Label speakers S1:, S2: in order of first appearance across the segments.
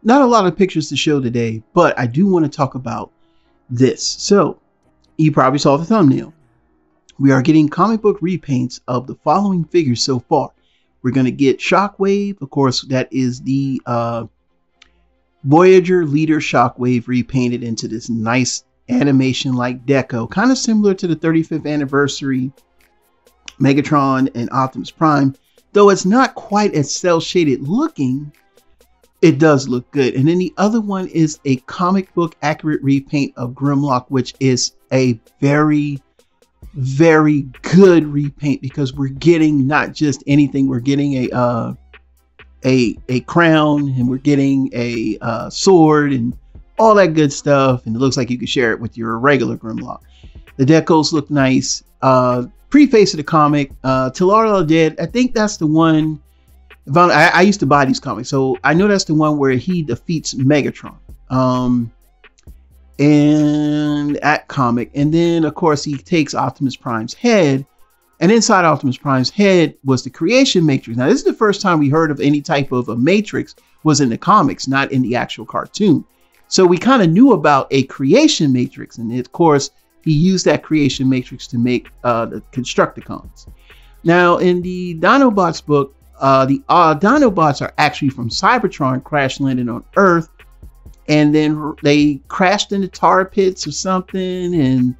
S1: not a lot of pictures to show today, but I do want to talk about this. So you probably saw the thumbnail. We are getting comic book repaints of the following figures so far. We're going to get Shockwave. Of course, that is the Voyager leader Shockwave repainted into this nice animation like deco, kind of similar to the 35th anniversary Megatron and Optimus Prime, though it's not quite as cell shaded looking. It does look good. And then the other one is a comic book accurate repaint of Grimlock, which is a very good repaint, because we're getting not just anything, we're getting a crown, and we're getting a sword and all that good stuff, and it looks like you can share it with your regular Grimlock. The decos look nice. Preface of the comic, Till All Are Dead, I think that's the one. I used to buy these comics, so I know that's the one where he defeats Megatron. And that comic, and then of course he takes Optimus Prime's head, and inside Optimus Prime's head was the creation matrix. Now this is the first time we heard of any type of a matrix was in the comics, not in the actual cartoon. So we kind of knew about a creation matrix, and of course he used that creation matrix to make the Constructicons. Now in the Dinobots book, the Dinobots are actually from Cybertron, crash landed on Earth. And then they crashed into tar pits or something, and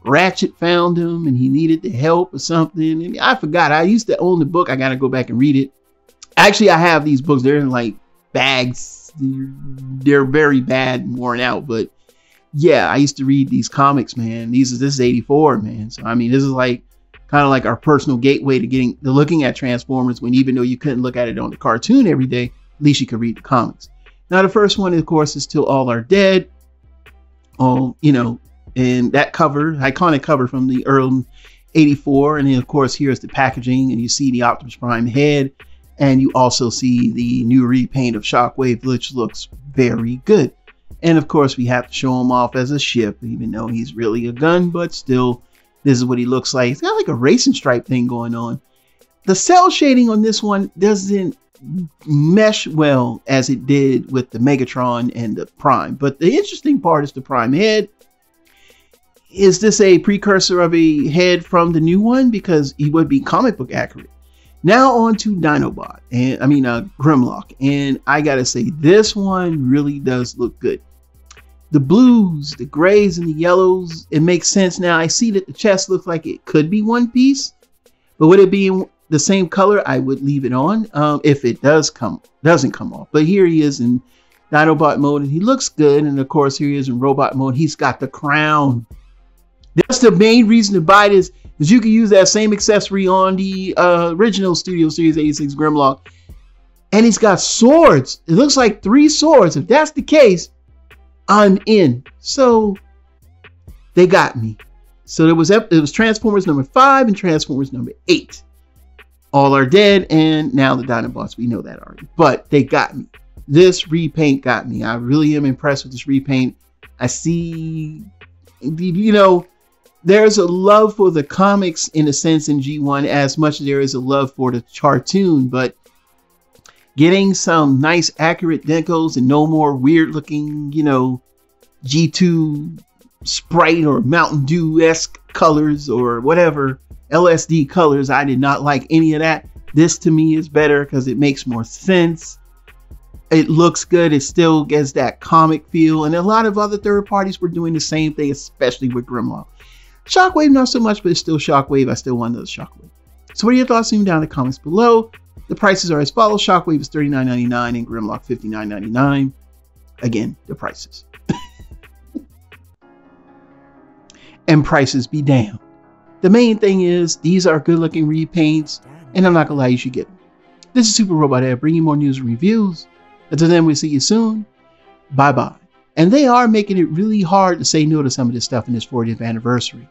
S1: Ratchet found him and he needed the help or something. And I forgot. I used to own the book. I got to go back and read it. Actually, I have these books. They're in like bags. They're very bad and worn out. But yeah, I used to read these comics, man. This is 84, man. So, I mean, this is like kind of like our personal gateway to looking at Transformers, when even though you couldn't look at it on the cartoon every day, at least you could read the comics. Now, the first one, of course, is Till All Are Dead. Oh, you know, and that cover, iconic cover from the early 84. And then, of course, here's the packaging, and you see the Optimus Prime head. And you also see the new repaint of Shockwave, which looks very good. And, of course, we have to show him off as a ship, even though he's really a gun. But still, this is what he looks like. He's got like a racing stripe thing going on. The cell shading on this one doesn't mesh well as it did with the Megatron and the Prime, but the interesting part is the Prime head. Is this a precursor of a head from the new one? Because he would be comic book accurate. Now on to Dinobot, and Grimlock, and I gotta say this one really does look good. The blues, the grays, and the yellows, it makes sense now. I see that the chest looks like it could be one piece, but would it be the same color? I would leave it on if it doesn't come off. But here he is in Dinobot mode, and he looks good. And of course, here he is in robot mode. He's got the crown. That's the main reason to buy this, is you can use that same accessory on the original Studio Series 86 Grimlock. And he's got swords. It looks like 3 swords. If that's the case, I'm in. So they got me. So it was Transformers number 5 and Transformers number 8. All Are Dead, and now the Dinobots. We know that already, but they got me. This repaint got me. I really am impressed with this repaint. I see, you know, there's a love for the comics in a sense in G1 as much as there is a love for the cartoon, but getting some nice accurate decos and no more weird looking, you know, G2 Sprite or Mountain Dew-esque colors or whatever. LSD colors, I did not like any of that. This to me is better because it makes more sense. It looks good. It still gets that comic feel. And a lot of other third parties were doing the same thing, especially with Grimlock. Shockwave, not so much, but it's still Shockwave. I still want another Shockwave. So what are your thoughts? Leave them down in the comments below. The prices are as follows. Shockwave is $39.99 and Grimlock $59.99. Again, the prices. And prices be damned. The main thing is, these are good looking repaints, and I'm not gonna lie, you should get them. This is Super Robot Ed, bringing more news and reviews. Until then, we'll see you soon. Bye bye. And they are making it really hard to say no to some of this stuff in this 40th anniversary.